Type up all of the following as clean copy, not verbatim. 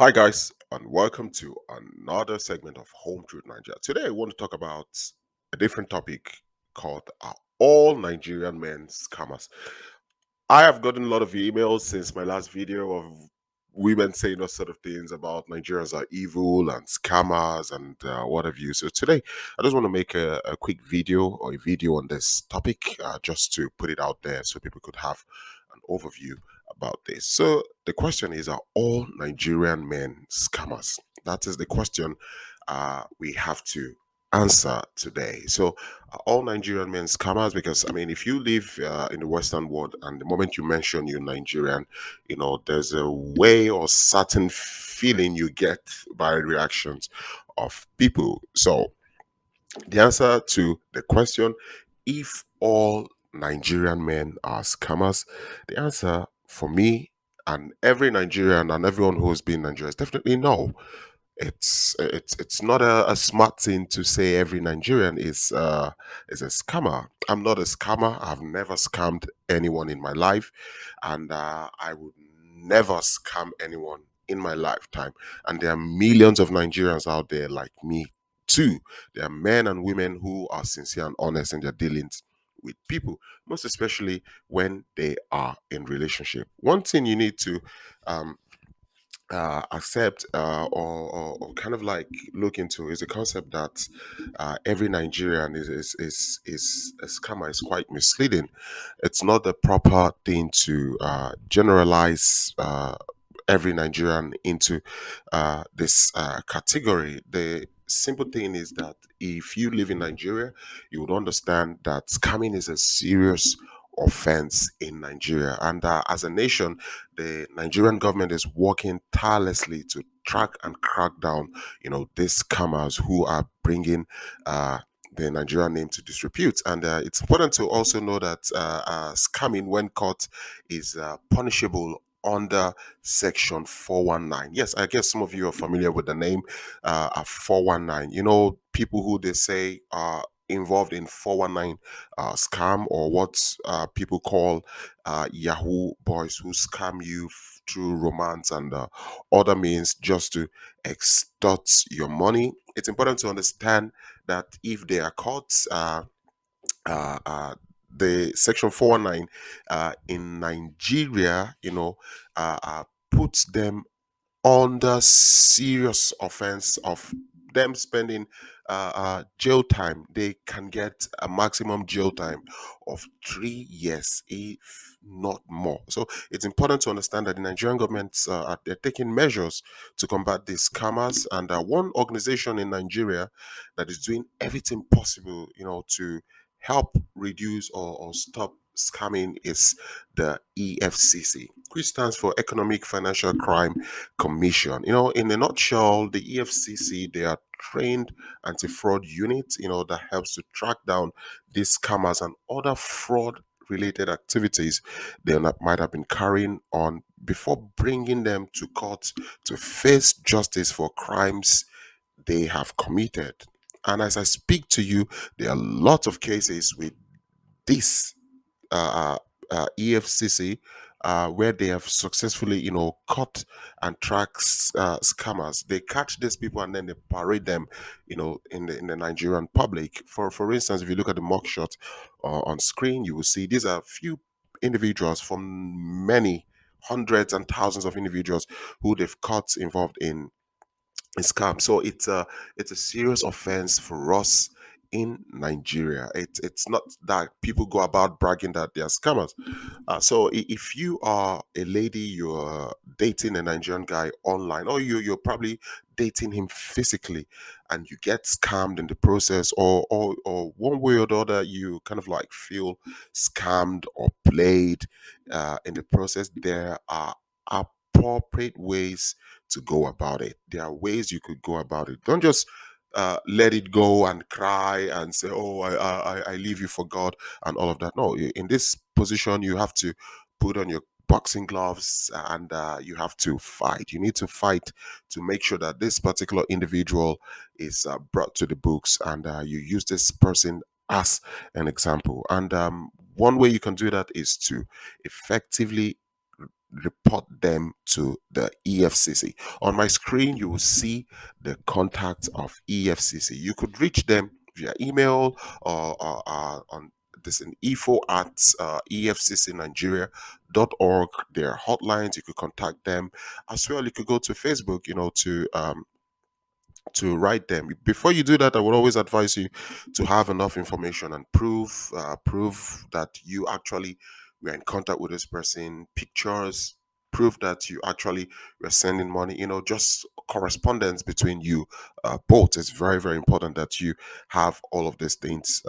Hi, guys, and welcome to another segment of Home Truth Nigeria. Today, I want to talk about a different topic called Are All Nigerian Men Scammers? I have gotten a lot of emails since my last video of women saying those sort of things about Nigerians are evil and scammers and what have you. So today, I just want to make a quick video or a video on this topic just to put it out there so people could have an overview about this. So the question is, are all Nigerian men scammers? That is the question we have to answer today. So all Nigerian men scammers? Because I mean, if you live in the Western world, and the moment you mention you're Nigerian, there's a way or certain feeling you get by reactions of people. So the answer to the question, if all Nigerian men are scammers, the answer for me and every Nigerian and everyone who's been in Nigeria is definitely no. It's not a smart thing to say every Nigerian is a scammer. I'm not a scammer. I've never scammed anyone in my life, and I would never scam anyone in my lifetime. And there are millions of Nigerians out there like me too. There are men and women who are sincere and honest in their dealings with people, most especially when they are in relationship. One thing you need to um, accept or kind of like look into is the concept that every Nigerian is a scammer is quite misleading. It's not the proper thing to generalize every Nigerian into this category. The simple thing is that if you live in Nigeria, you would understand that scamming is a serious offense in Nigeria. And as a nation, the Nigerian government is working tirelessly to track and crack down, these scammers who are bringing the Nigerian name to disrepute. And it's important to also know that scamming, when caught, is punishable under Section 419. Yes, I guess some of you are familiar with the name 419. People who they say are involved in 419 scam, or what people call Yahoo boys, who scam you through romance and other means just to extort your money. It's important to understand that if they are caught, uh, uh, the Section 419 in Nigeria, puts them under serious offense of them spending jail time. They can get a maximum jail time of 3 years, if not more. So it's important to understand that the Nigerian government they're taking measures to combat these scammers, and one organization in Nigeria that is doing everything possible, to help reduce or stop scamming is the EFCC, which stands for Economic Financial Crime Commission. In a nutshell, the EFCC, they are trained anti-fraud unit, that helps to track down these scammers and other fraud related activities might have been carrying on before bringing them to court to face justice for crimes they have committed. And as I speak to you, there are lots of cases with this EFCC, where they have successfully, caught and tracked scammers. They catch these people and then they parade them, in the Nigerian public. For instance, if you look at the mugshot on screen, you will see these are few individuals from many hundreds and thousands of individuals who they've caught involved in scam. So it's a serious offense for us in Nigeria. It's not that people go about bragging that they are scammers. So if you are a lady, you're dating a Nigerian guy online, or you're probably dating him physically, and you get scammed in the process, or one way or the other, you kind of like feel scammed or played in the process, there are appropriate ways to go about it. There are ways you could go about it. Don't just let it go and cry and say, "Oh, I leave you for God," and all of that. No, in this position, you have to put on your boxing gloves, and you have to fight. You need to fight to make sure that this particular individual is brought to the books, and you use this person as an example. And one way you can do that is to effectively report them to the EFCC. On my screen, you will see the contact of EFCC. You could reach them via email or on this in info at efccnigeria.org. Their hotlines, you could contact them as well. You could go to Facebook, to write them. Before you do that, I would always advise you to have enough information and proof that you actually were in contact with this person, pictures, proof that you actually were sending money. Just correspondence between you both. It's very very important that you have all of these things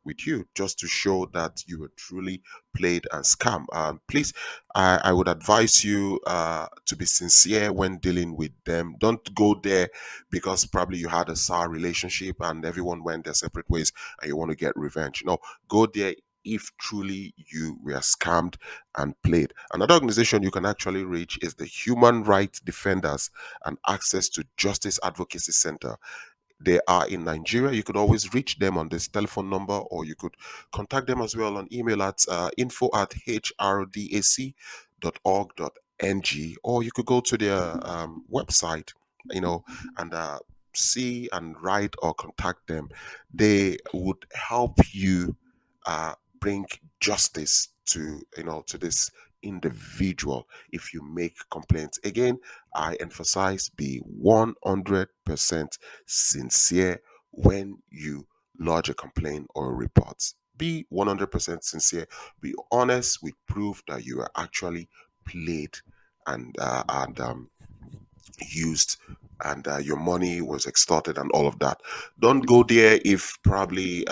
with you, just to show that you were truly played and scam. Please, I would advise you to be sincere when dealing with them. Don't go there because probably you had a sour relationship and everyone went their separate ways and you want to get revenge. Go there if truly you were scammed and played. Another organization you can actually reach is the Human Rights Defenders and Access to Justice Advocacy Center. They are in Nigeria. You could always reach them on this telephone number, or you could contact them as well on email at info at hrdac.org.ng, or you could go to their website, and see and write or contact them. They would help you bring justice to this individual if you make complaints. Again, I emphasize, be 100% sincere when you lodge a complaint or a report. Be 100% sincere. Be honest with proof that you are actually played and used, and your money was extorted and all of that. Don't go there if probably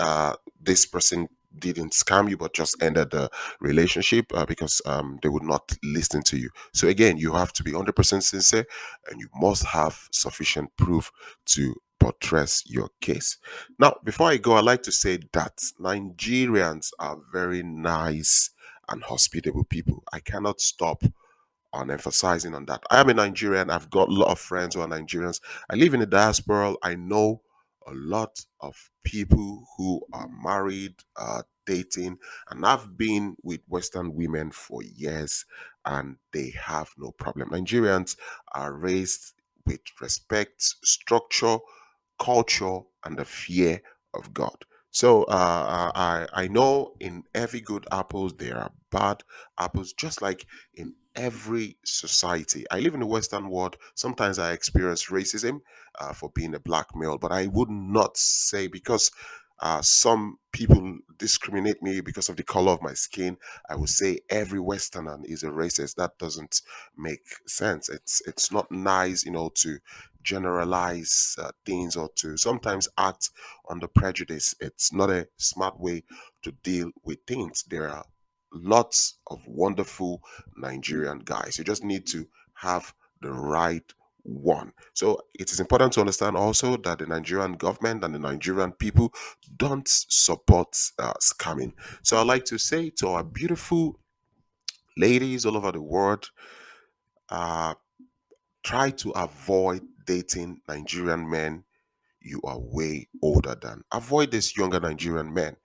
this person didn't scam you but just ended the relationship, because they would not listen to you. So again, you have to be 100% sincere, and you must have sufficient proof to buttress your case. Now, before I go, I like to say that Nigerians are very nice and hospitable people. I cannot stop on emphasizing on that. I am a Nigerian. I've got a lot of friends who are Nigerians. I live in the diaspora. I know a lot of people who are married, dating, and I've been with Western women for years, and they have no problem. Nigerians are raised with respect, structure, culture, and the fear of God. So I know in every good apples there are bad apples, just like in every society. I live in the Western world. Sometimes I experience racism for being a black male, but I would not say because some people discriminate me because of the color of my skin. I would say every Westerner is a racist. That doesn't make sense. It's not nice, to generalize things or to sometimes act on the prejudice. It's not a smart way to deal with things. There are lots of wonderful Nigerian guys. You just need to have the right one. So it is important to understand also that the Nigerian government and the Nigerian people don't support scamming. So I like to say to our beautiful ladies all over the world, uh, try to avoid dating Nigerian men you are way older than. Avoid this younger Nigerian men,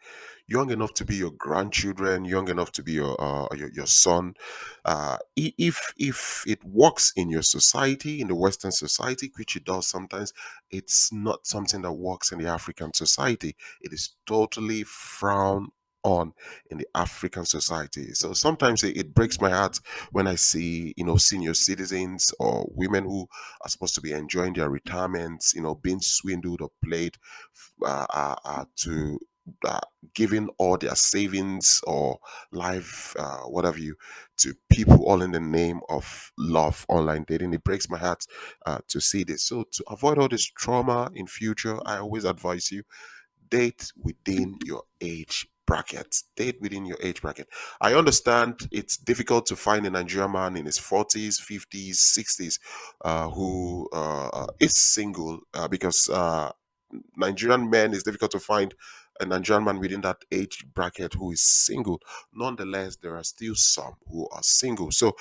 young enough to be your grandchildren, young enough to be your son. If it works in your society, in the Western society, which it does sometimes, it's not something that works in the African society. It is totally frowned on in the African society. So sometimes it breaks my heart when I see, senior citizens or women who are supposed to be enjoying their retirements, being swindled or played to uh, giving all their savings or life, whatever you, to people all in the name of love online dating. It breaks my heart to see this. So to avoid all this trauma in future, I always advise you, date within your age bracket. Date within your age bracket. I understand it's difficult to find a Nigerian man in his 40s, 50s, 60s who is single, because Nigerian men, is difficult to find a Nigerian man within that age bracket who is single. Nonetheless, there are still some who are single. So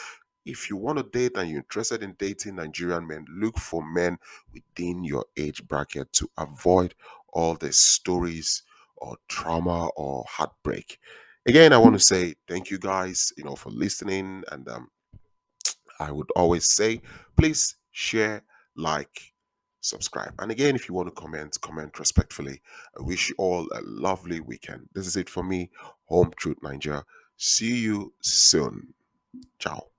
if you want to date and you're interested in dating Nigerian men, look for men within your age bracket to avoid all the stories or trauma or heartbreak. Again, I want to say thank you guys, for listening, and I would always say, please share, like, subscribe. And again, if you want to comment respectfully. I wish you all a lovely weekend. This is it for me, Home Truth Nigeria. See you soon. Ciao.